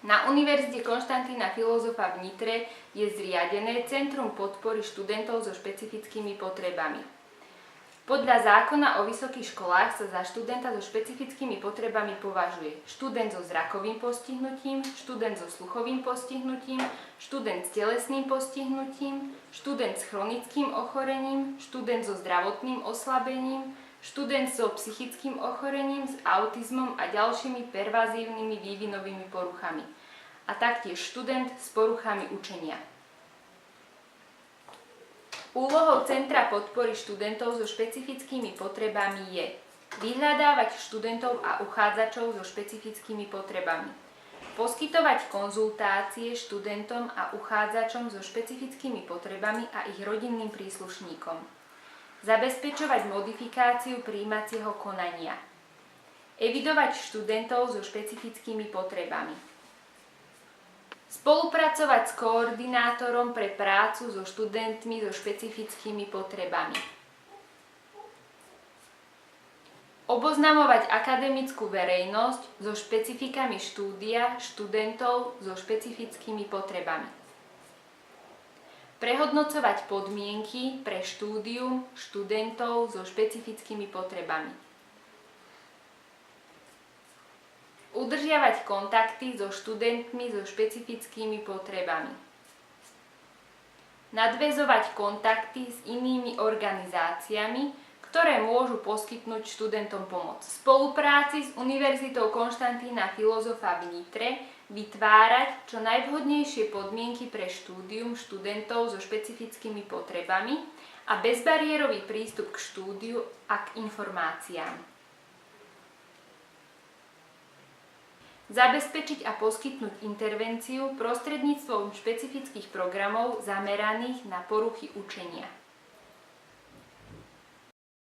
Na Univerzite Konštantína Filozofa v Nitre je zriadené Centrum podpory študentov so špecifickými potrebami. Podľa zákona o vysokých školách sa za študenta so špecifickými potrebami považuje študent so zrakovým postihnutím, študent so sluchovým postihnutím, študent s telesným postihnutím, študent s chronickým ochorením, študent so zdravotným oslabením, študent so psychickým ochorením, s autizmom a ďalšími pervazívnymi vývinovými poruchami a taktiež študent s poruchami učenia. Úlohou Centra podpory študentov so špecifickými potrebami je vyhľadávať študentov a uchádzačov so špecifickými potrebami, poskytovať konzultácie študentom a uchádzačom so špecifickými potrebami a ich rodinným príslušníkom, zabezpečovať modifikáciu prijímacieho konania, evidovať študentov so špecifickými potrebami, spolupracovať s koordinátorom pre prácu so študentmi so špecifickými potrebami, oboznamovať akademickú verejnosť so špecifikami štúdia študentov so špecifickými potrebami, prehodnocovať podmienky pre štúdium študentov so špecifickými potrebami, udržiavať kontakty so študentmi so špecifickými potrebami, nadväzovať kontakty s inými organizáciami, ktoré môžu poskytnúť študentom pomoc. V spolupráci s Univerzitou Konštantína Filozofa v Nitre vytvárať čo najvhodnejšie podmienky pre štúdium študentov so špecifickými potrebami a bezbariérový prístup k štúdiu a k informáciám. Zabezpečiť a poskytnúť intervenciu prostredníctvom špecifických programov zameraných na poruchy učenia.